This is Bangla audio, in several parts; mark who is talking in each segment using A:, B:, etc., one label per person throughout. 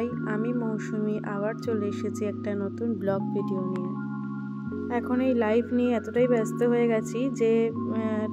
A: সবাই, আমি মৌসুমি আবার চলে এসেছি একটা নতুন ব্লগ ভিডিও নিয়ে। এখন এই লাইভ নিয়ে এতটাই ব্যস্ত হয়ে গেছি যে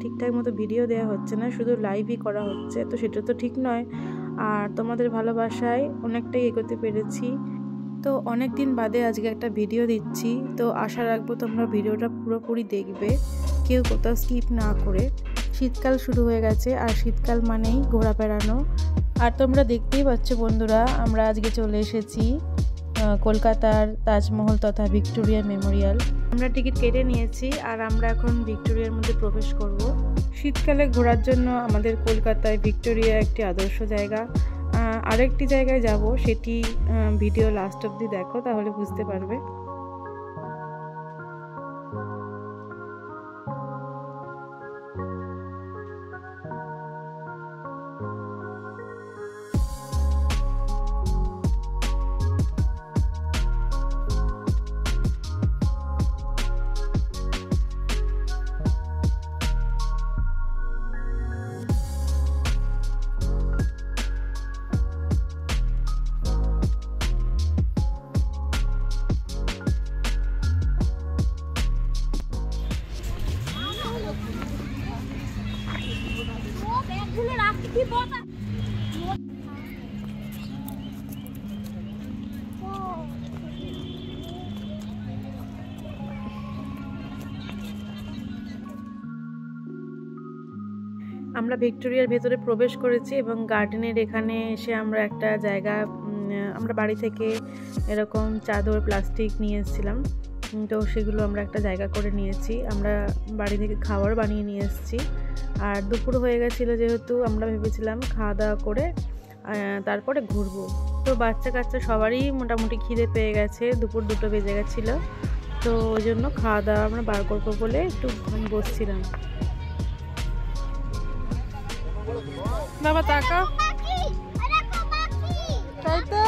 A: ঠিকঠাক মতো ভিডিও দেওয়া হচ্ছে না, শুধু লাইভই করা হচ্ছে। তো সেটা তো ঠিক নয়, আর তোমাদের ভালোবাসায় অনেকটাই এগোতে পেরেছি। তো অনেক দিন বাদে আজকে একটা ভিডিও দিচ্ছি, তো আশা রাখবো তোমরা ভিডিওটা পুরোপুরি দেখবে, কেউ কোথাও স্কিপ না করে। শীতকাল শুরু হয়ে গেছে, আর শীতকাল মানেই ঘোরা বেড়ানো। আর তোমরা দেখতেই পাচ্ছ বন্ধুরা, আমরা আজকে চলে এসেছি কলকাতার তাজমহল তথা ভিক্টোরিয়া মেমোরিয়াল। আমরা টিকিট কেটে নিয়েছি, আর আমরা এখন ভিক্টোরিয়ার মধ্যে প্রবেশ করব। শীতকালে ঘোরার জন্য আমাদের কলকাতায় ভিক্টোরিয়া একটি আদর্শ জায়গা। আরেকটি জায়গায় যাব, সেটি ভিডিও লাস্ট অবধি দেখো, তাহলে বুঝতে পারবে। আমরা ভিক্টোরিয়ার ভেতরে প্রবেশ করেছি এবং গার্ডেনের এখানে এসে আমরা একটা জায়গা, আমরা বাড়ি থেকে এরকম চাদর প্লাস্টিক নিয়ে এসেছিলাম, তো সেগুলো আমরা একটা জায়গা করে নিয়েছি। আমরা বাড়ি থেকে খাবার বানিয়ে নিয়ে এসেছি। আর দুপুর হয়ে গেছিলো যেহেতু, আমরা ভেবেছিলাম খাওয়া দাওয়া করে তারপরে ঘুরবো। তো বাচ্চা কাচ্চা সবারই মোটামুটি খিদে পেয়ে গেছে, দুপুর 2টো বেজে গেছিলো। তো ওই জন্য খাওয়া দাওয়া আমরা বার করবো বলে একটু বসছিলাম। বাবা তাকা, তাই তো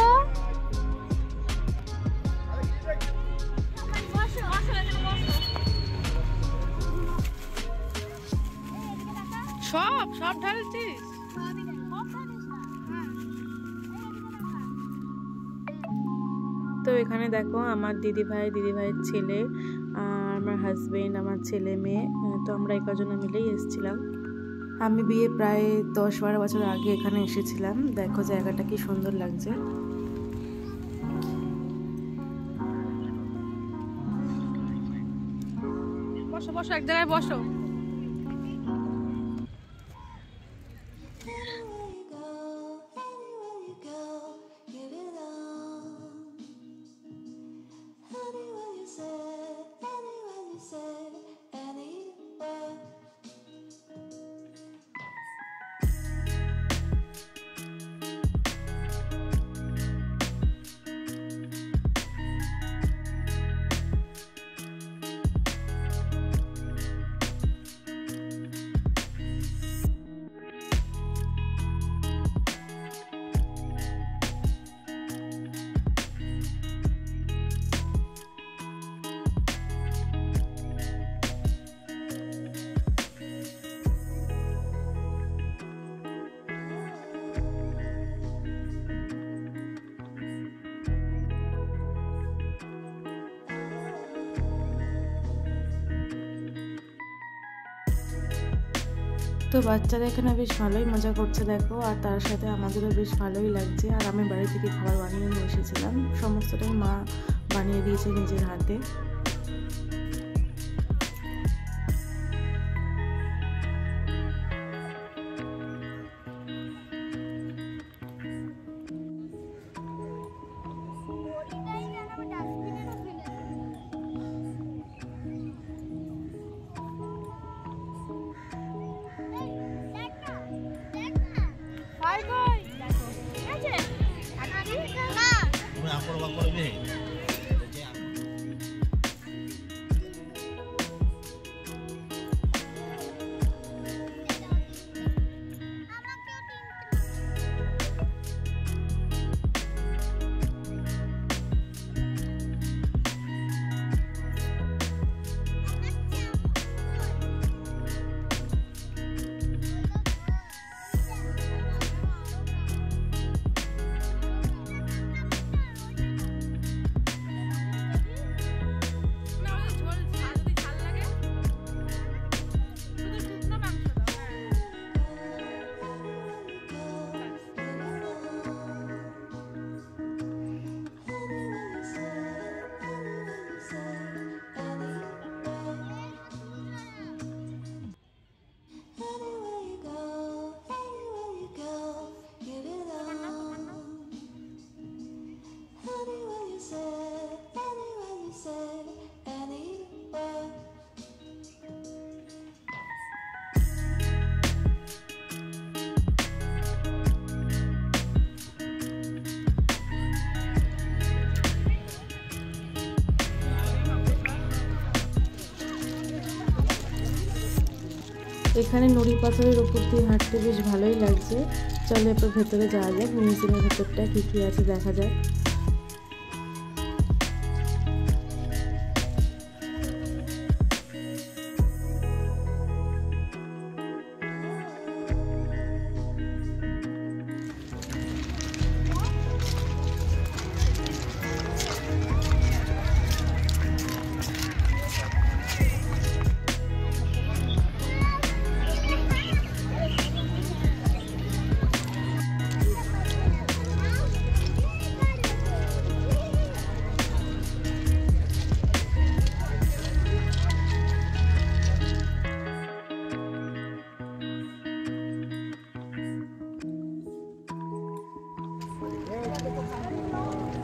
A: সব ঢালছিস। তো এখানে দেখো আমার দিদিভাইয়ের ছেলে, আর আমার হাজবেন্ড, আমার ছেলে মেয়ে, তো আমরা এই কজনে মিলেই এসেছিলাম। আমি বিয়ে প্রায় 10-12 বছর আগে এখানে এসেছিলাম। দেখো জায়গাটা কি সুন্দর লাগছে। বসো বসো, এক জায়গায় বসো। তো বাচ্চারা এখানে বেশ ভালোই মজা করছে দেখো, আর তার সাথে আমাদেরও বেশ ভালোই লাগছে। আর আমি বাড়ি থেকে খাবার বানিয়ে নিয়ে এসেছিলাম, সমস্তটাই মা বানিয়ে দিয়েছে নিজের হাতে। এখানে নুড়ি পাথরের উপর দিয়ে হাঁটতে বেশ ভালোই লাগছে। চলো এরপর ভেতরে যাওয়া যাক, মিউজিয়ামের ভেতরটা কী কী আছে দেখা যাক।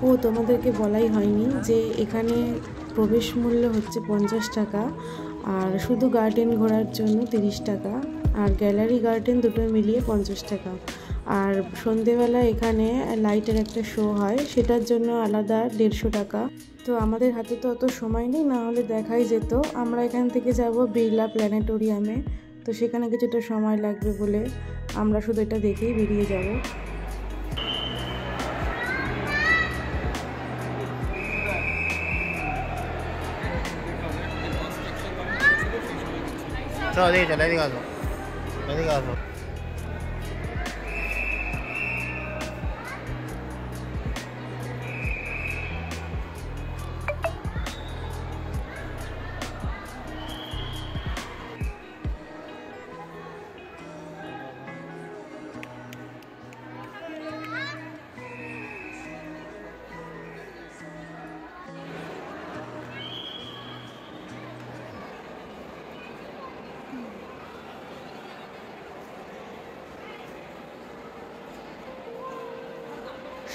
A: ও তোমাদেরকে বলাই হয়নি যে এখানে প্রবেশ মূল্য হচ্ছে 50 টাকা, আর শুধু গার্ডেন ঘোরার জন্য 30 টাকা, আর গ্যালারি গার্ডেন দুটো মিলিয়ে 50 টাকা। আর সন্ধেবেলা এখানে লাইটের একটা শো হয়, সেটার জন্য আলাদা 150 টাকা। তো আমাদের হাতে তো অত সময় নেই, না হলে দেখাই যেত। আমরা এখান থেকে যাব বিড়লা প্ল্যানেটোরিয়ামে, তো সেখানে কিছুটা সময় লাগবে বলে আমরা শুধু এটা দেখেই বেরিয়ে যাব।
B: চলো এদিকে চলো, এদিকে আসো, এদিকে আসো।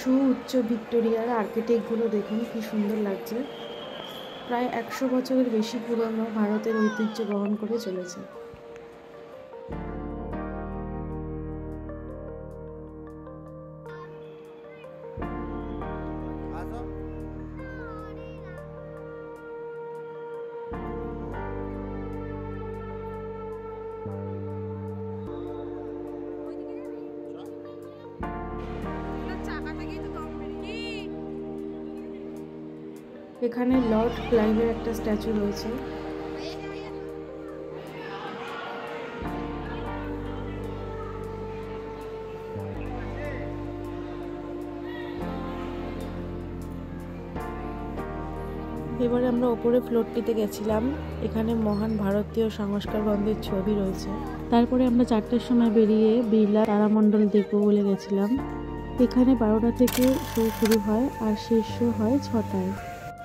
A: সুউচ্চ ভিক্টোরিয়ার আর্কিটেক্টগুলো দেখুন কি সুন্দর লাগছে। প্রায় 100 বছরের বেশি পুরনো, ভারতের ঐতিহ্য বহন করে চলেছে। এখানে লর্ড ক্লাইভের একটা স্ট্যাচু রয়েছে। এবারে আমরা ওপরে ফ্লোরটিতে গেছিলাম, এখানে মহান ভারতীয় সংস্কার বন্ধের ছবি রয়েছে। তারপরে আমরা 4টার সময় বেরিয়ে বিড়লা তারামণ্ডল দেখবো বলে গেছিলাম। এখানে 12টা থেকে শো শুরু হয় আর শেষ শো হয় 6টায়।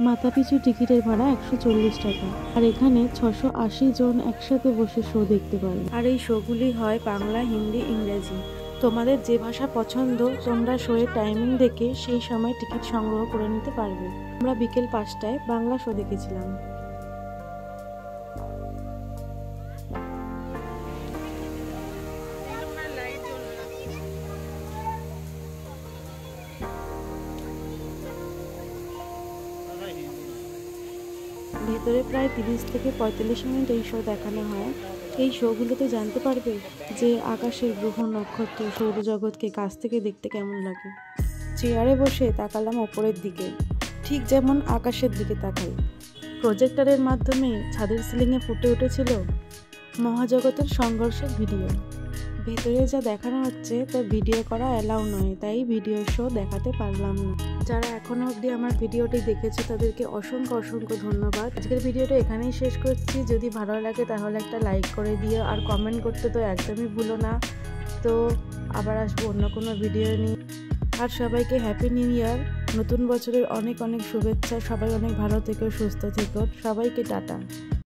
A: মাথাপিছু টিকিটের ভাড়া 140 টাকা, আর এখানে 680 জন একসাথে বসে শো দেখতে পারে। আর এই শোগুলি হয় বাংলা, হিন্দি, ইংরেজি। তোমাদের যে ভাষা পছন্দ তোমরা শোয়ের টাইমিং দেখে সেই সময় টিকিট সংগ্রহ করে নিতে পারবে। আমরা বিকেল 5টায় বাংলা শো দেখেছিলাম। ভেতরে প্রায় 30 থেকে 45 মিনিট এই শো দেখানো হয়। এই শোগুলোতে জানতে পারবে যে আকাশের গ্রহ, নক্ষত্র, সৌরজগৎকে কাছ থেকে দেখতে কেমন লাগে। চেয়ারে বসে তাকালাম ওপরের দিকে, ঠিক যেমন আকাশের দিকে তাকাই। প্রজেক্টরের মাধ্যমে ছাদের সিলিংয়ে ফুটে উঠেছিল মহাজগতের সংঘর্ষের ভিডিও। ভেতরে যা দেখানো হচ্ছে তা ভিডিও করা অ্যালাউ নয়, তাই ভিডিও শো দেখাতে পারলাম না। যারা এখনো অবধি আমার ভিডিওটি দেখেছে তাদেরকে অসংখ্য অসংখ্য ধন্যবাদ। আজকের ভিডিওটা এখানেই শেষ করছি। যদি ভালো লাগে তাহলে একটা লাইক করে দিও, আর কমেন্ট করতে তো একদমই ভুলো না। তো আবার আসবো অন্য কোনো ভিডিও নিয়ে। আর সবাইকে হ্যাপি নিউ ইয়ার, নতুন বছরের অনেক অনেক শুভেচ্ছা। সবাই অনেক ভালো থেকো, সুস্থ থেকো। সবাইকে টাটা।